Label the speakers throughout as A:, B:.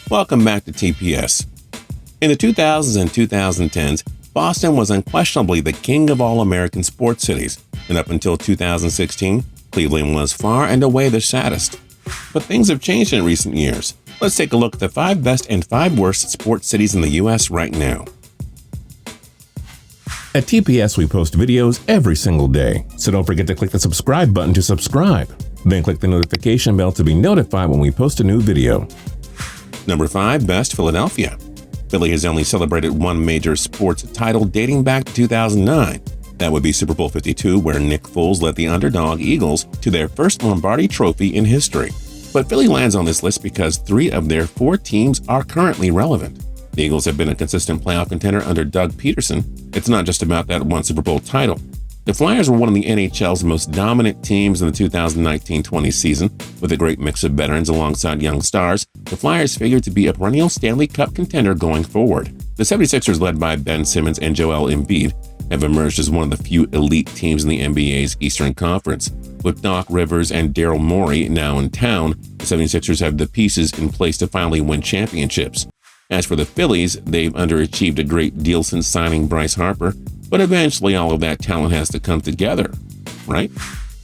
A: Welcome back to TPS. In the 2000s and 2010s, Boston was unquestionably the king of all American sports cities, and up until 2016, Cleveland was far and away the saddest. But things have changed in recent years. Let's take a look at the 5 best and 5 worst sports cities in the U.S. right now.
B: At TPS, we post videos every single day, so don't forget to click the subscribe button to subscribe. Then click the notification bell to be notified when we post a new video.
A: Number 5, best, Philadelphia. Philly has only celebrated one major sports title dating back to 2009. That would be Super Bowl 52, where Nick Foles led the underdog Eagles to their first Lombardi trophy in history. But Philly lands on this list because 3 of their 4 teams are currently relevant. The Eagles have been a consistent playoff contender under Doug Peterson. It's not just about that one Super Bowl title. The Flyers were one of the NHL's most dominant teams in the 2019-20 season. With a great mix of veterans alongside young stars, the Flyers figured to be a perennial Stanley Cup contender going forward. The 76ers, led by Ben Simmons and Joel Embiid, have emerged as one of the few elite teams in the NBA's Eastern Conference. With Doc Rivers and Daryl Morey now in town, the 76ers have the pieces in place to finally win championships. As for the Phillies, they've underachieved a great deal since signing Bryce Harper, but eventually all of that talent has to come together, right?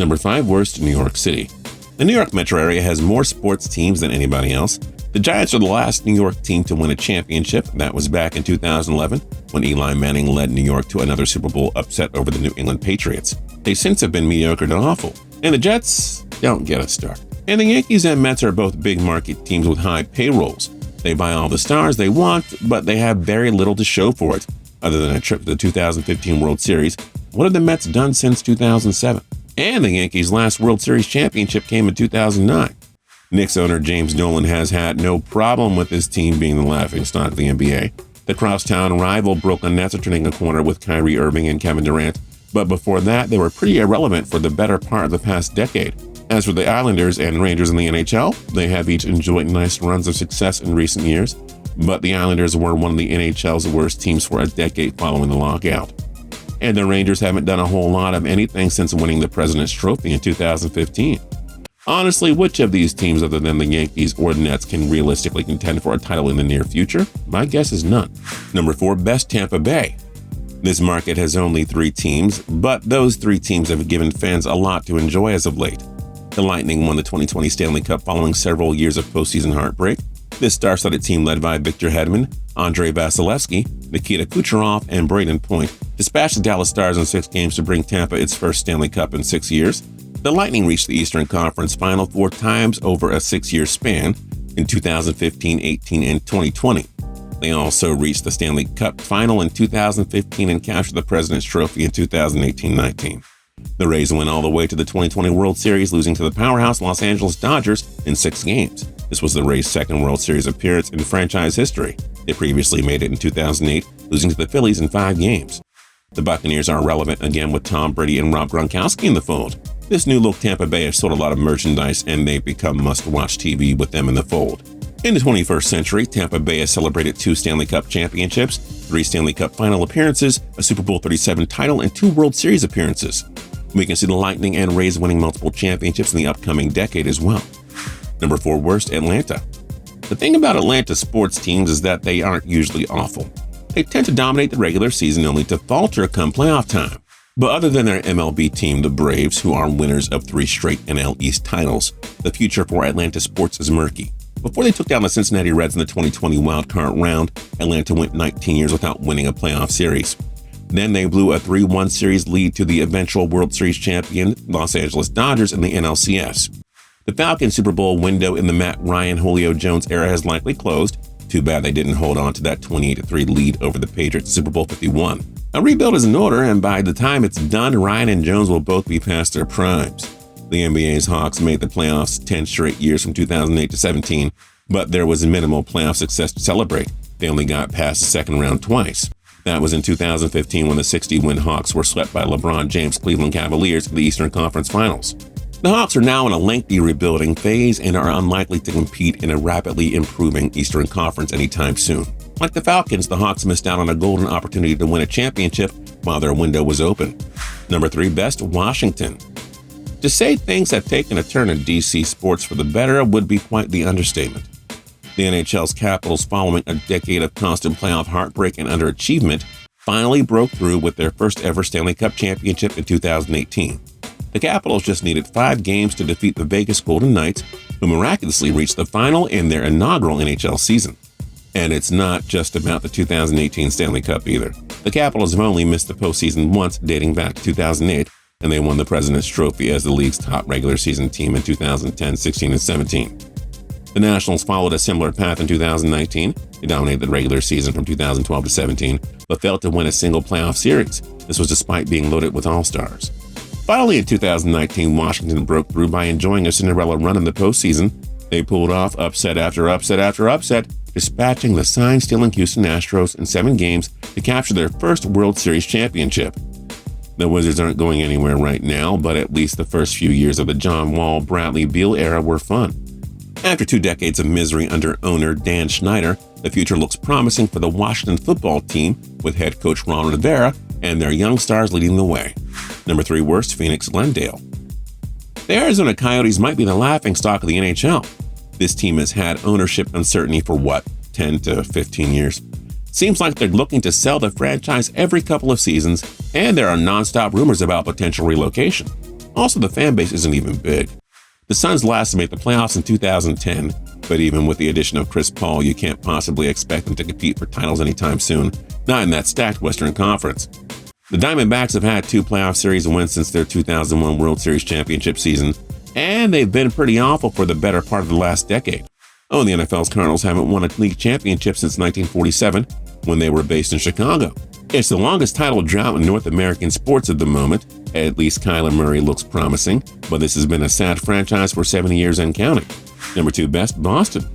A: Number 5 worst, New York City. The New York metro area has more sports teams than anybody else. The Giants are the last New York team to win a championship. That was back in 2011, when Eli Manning led New York to another Super Bowl upset over the New England Patriots. They since have been mediocre to awful. And the Jets don't get us started. And the Yankees and Mets are both big market teams with high payrolls. They buy all the stars they want, but they have very little to show for it. Other than a trip to the 2015 World Series, what have the Mets done since 2007? And the Yankees' last World Series championship came in 2009. Knicks owner James Dolan has had no problem with his team being the laughingstock of the NBA. The crosstown rival Brooklyn Nets are turning a corner with Kyrie Irving and Kevin Durant, but before that, they were pretty irrelevant for the better part of the past decade. As for the Islanders and Rangers in the NHL, they have each enjoyed nice runs of success in recent years, but the Islanders were one of the NHL's worst teams for a decade following the lockout. And the Rangers haven't done a whole lot of anything since winning the President's Trophy in 2015. Honestly, which of these teams other than the Yankees or the Nets can realistically contend for a title in the near future? My guess is none. Number 4, best, Tampa Bay. This market has only 3 teams, but those 3 teams have given fans a lot to enjoy as of late. The Lightning won the 2020 Stanley Cup following several years of postseason heartbreak. This star-studded team, led by Victor Hedman, Andrei Vasilevsky, Nikita Kucherov, and Braden Point, dispatched the Dallas Stars in 6 games to bring Tampa its first Stanley Cup in 6 years. The Lightning reached the Eastern Conference Final 4 times over a 6-year span in 2015, 18, and 2020. They also reached the Stanley Cup Final in 2015 and captured the President's Trophy in 2018-19. The Rays went all the way to the 2020 World Series, losing to the powerhouse Los Angeles Dodgers in 6 games. This was the Rays' second World Series appearance in franchise history. They previously made it in 2008, losing to the Phillies in 5 games. The Buccaneers are relevant again with Tom Brady and Rob Gronkowski in the fold. This new-look Tampa Bay has sold a lot of merchandise, and they've become must-watch TV with them in the fold. In the 21st century, Tampa Bay has celebrated 2 Stanley Cup championships, 3 Stanley Cup final appearances, a Super Bowl 37 title, and 2 World Series appearances. We can see the Lightning and Rays winning multiple championships in the upcoming decade as well. Number 4 worst, Atlanta. The thing about Atlanta sports teams is that they aren't usually awful. They tend to dominate the regular season only to falter come playoff time. But other than their MLB team, the Braves, who are winners of 3 straight NL East titles, the future for Atlanta sports is murky. Before they took down the Cincinnati Reds in the 2020 wildcard round, Atlanta went 19 years without winning a playoff series. Then they blew a 3-1 series lead to the eventual World Series champion Los Angeles Dodgers in the NLCS. The Falcons' Super Bowl window in the Matt Ryan, Julio Jones era has likely closed. Too bad they didn't hold on to that 28-3 lead over the Patriots in Super Bowl 51. A rebuild is in order, and by the time it's done, Ryan and Jones will both be past their primes. The NBA's Hawks made the playoffs 10 straight years from 2008 to 17, but there was minimal playoff success to celebrate. They only got past the second round twice. That was in 2015 when the 60-win Hawks were swept by LeBron James' Cleveland Cavaliers in the Eastern Conference Finals. The Hawks are now in a lengthy rebuilding phase and are unlikely to compete in a rapidly improving Eastern Conference anytime soon. Like the Falcons, the Hawks missed out on a golden opportunity to win a championship while their window was open. Number 3 best, Washington. To say things have taken a turn in DC sports for the better would be quite the understatement. The NHL's Capitals, following a decade of constant playoff heartbreak and underachievement, finally broke through with their first ever Stanley Cup championship in 2018. The Capitals just needed 5 games to defeat the Vegas Golden Knights, who miraculously reached the final in their inaugural NHL season. And it's not just about the 2018 Stanley Cup either. The Capitals have only missed the postseason once, dating back to 2008, and they won the President's Trophy as the league's top regular season team in 2010, 16, and 17. The Nationals followed a similar path in 2019. They dominated the regular season from 2012 to 17, but failed to win a single playoff series. This was despite being loaded with all-stars. Finally, in 2019, Washington broke through by enjoying a Cinderella run in the postseason. They pulled off upset after upset after upset, dispatching the sign-stealing Houston Astros in 7 games to capture their first World Series championship. The Wizards aren't going anywhere right now, but at least the first few years of the John Wall, Bradley Beal era were fun. After 2 decades of misery under owner Dan Snyder, the future looks promising for the Washington football team, with head coach Ron Rivera and their young stars leading the way. Number 3 worst, Phoenix Glendale. The Arizona Coyotes might be the laughingstock of the NHL. This team has had ownership uncertainty for 10 to 15 years. Seems like they're looking to sell the franchise every couple of seasons, and there are nonstop rumors about potential relocation. Also, the fan base isn't even big. The Suns last made the playoffs in 2010, but even with the addition of Chris Paul, you can't possibly expect them to compete for titles anytime soon, not in that stacked Western Conference. The Diamondbacks have had 2 playoff series wins since their 2001 World Series championship season, and they've been pretty awful for the better part of the last decade. Oh, and the NFL's Cardinals haven't won a league championship since 1947, when they were based in Chicago. It's the longest title drought in North American sports at the moment. At least Kyler Murray looks promising, but this has been a sad franchise for 70 years and counting. Number 2 best, Boston.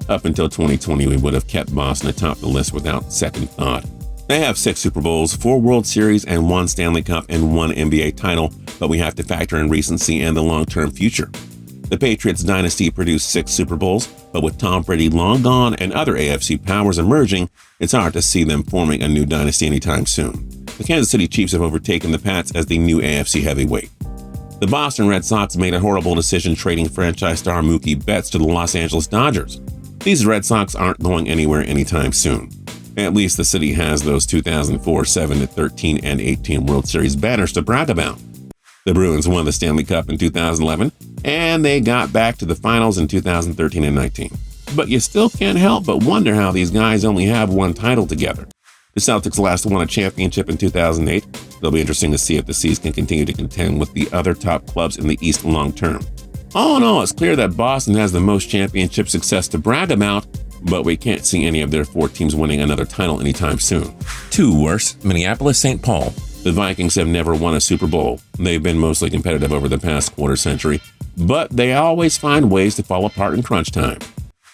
A: Up until 2020, we would have kept Boston atop the list without second thought. They have 6 Super Bowls, 4 World Series, and 1 Stanley Cup and 1 NBA title, but we have to factor in recency and the long-term future. The Patriots dynasty produced 6 Super Bowls, but with Tom Brady long gone and other AFC powers emerging, it's hard to see them forming a new dynasty anytime soon. The Kansas City Chiefs have overtaken the Pats as the new AFC heavyweight. The Boston Red Sox made a horrible decision trading franchise star Mookie Betts to the Los Angeles Dodgers. These Red Sox aren't going anywhere anytime soon. At least the city has those 2004, 7, 13, and 18 World Series banners to brag about. The Bruins won the Stanley Cup in 2011, and they got back to the finals in 2013 and 19. But you still can't help but wonder how these guys only have 1 title together. The Celtics last won a championship in 2008. It'll be interesting to see if the Seas can continue to contend with the other top clubs in the East long term. All in all, it's clear that Boston has the most championship success to brag about, but we can't see any of their 4 teams winning another title anytime soon. 2 worst, Minneapolis-St. Paul. The Vikings have never won a Super Bowl. They've been mostly competitive over the past quarter century, but they always find ways to fall apart in crunch time.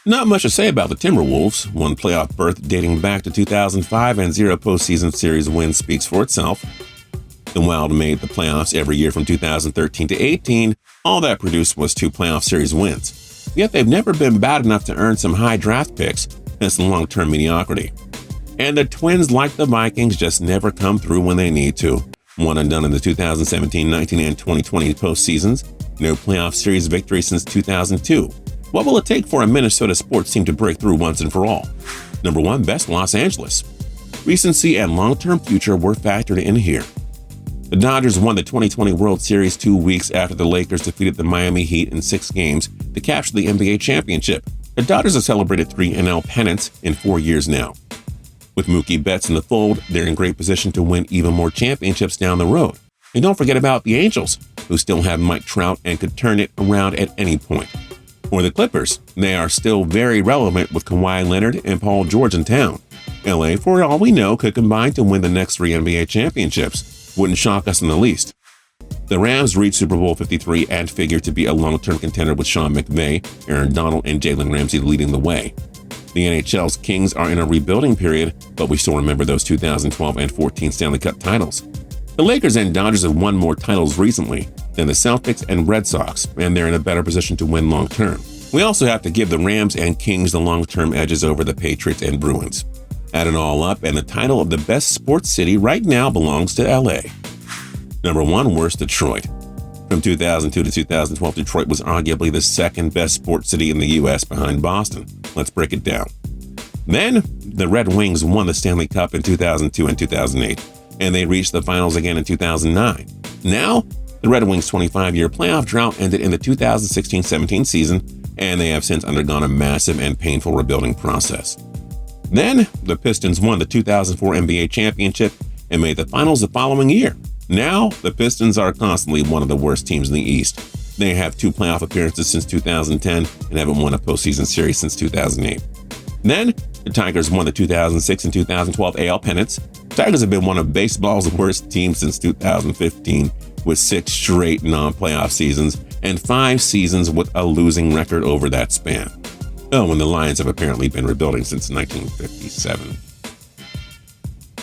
A: Not much to say about the Timberwolves. 1 playoff berth dating back to 2005 and 0 postseason series wins speaks for itself. The Wild made the playoffs every year from 2013 to 18. All that produced was 2 playoff series wins. Yet they've never been bad enough to earn some high draft picks, hence the long-term mediocrity. And the Twins, like the Vikings, just never come through when they need to. 1 and done in the 2017, 19, and 2020 postseasons. No playoff series victory since 2002. What will it take for a Minnesota sports team to break through once and for all? Number 1, best, Los Angeles. Recency and long-term future were factored in here. The Dodgers won the 2020 World Series 2 weeks after the Lakers defeated the Miami Heat in 6 games to capture the NBA championship. The Dodgers have celebrated 3 NL pennants in 4 years now. With Mookie Betts in the fold, they're in great position to win even more championships down the road. And don't forget about the Angels, who still have Mike Trout and could turn it around at any point. Or the Clippers, they are still very relevant with Kawhi Leonard and Paul George in town. LA, for all we know, could combine to win the next 3 NBA championships. Wouldn't shock us in the least. The Rams reached Super Bowl 53 and figure to be a long-term contender with Sean McVay, Aaron Donald, and Jalen Ramsey leading the way. The NHL's Kings are in a rebuilding period, but we still remember those 2012 and 14 Stanley Cup titles. The Lakers and Dodgers have won more titles recently than the Celtics and Red Sox, and they're in a better position to win long-term. We also have to give the Rams and Kings the long-term edges over the Patriots and Bruins. Add it all up, and the title of the best sports city right now belongs to LA. Number 1, worst, Detroit. From 2002 to 2012, Detroit was arguably the second best sports city in the U.S. behind Boston. Let's break it down. Then, the Red Wings won the Stanley Cup in 2002 and 2008, and they reached the finals again in 2009. Now, the Red Wings' 25-year playoff drought ended in the 2016-17 season, and they have since undergone a massive and painful rebuilding process. Then, the Pistons won the 2004 NBA championship and made the finals the following year. Now, the Pistons are constantly one of the worst teams in the East. They have 2 playoff appearances since 2010 and haven't won a postseason series since 2008. Then, the Tigers won the 2006 and 2012 AL pennants. Tigers have been one of baseball's worst teams since 2015, with 6 straight non-playoff seasons and 5 seasons with a losing record over that span. Oh, and the Lions have apparently been rebuilding since 1957.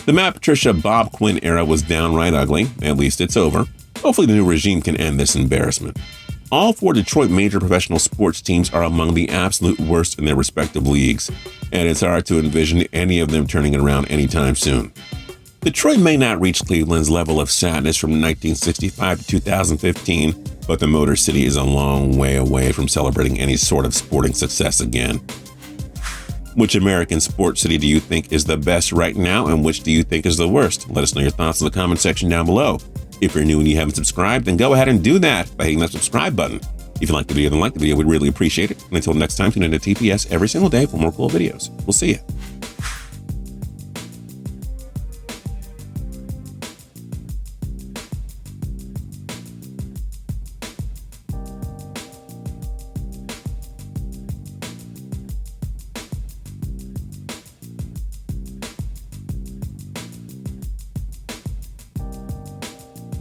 A: The Matt Patricia Bob Quinn era was downright ugly. At least it's over. Hopefully the new regime can end this embarrassment. All 4 Detroit major professional sports teams are among the absolute worst in their respective leagues, and it's hard to envision any of them turning it around anytime soon. Detroit may not reach Cleveland's level of sadness from 1965 to 2015, but the Motor City is a long way away from celebrating any sort of sporting success again. Which American sports city do you think is the best right now, and which do you think is the worst? Let us know your thoughts in the comment section down below. If you're new and you haven't subscribed, then go ahead and do that by hitting that subscribe button. If you like the video, then like the video. We'd really appreciate it. And until next time, tune in to TPS every single day for more cool videos. We'll see you.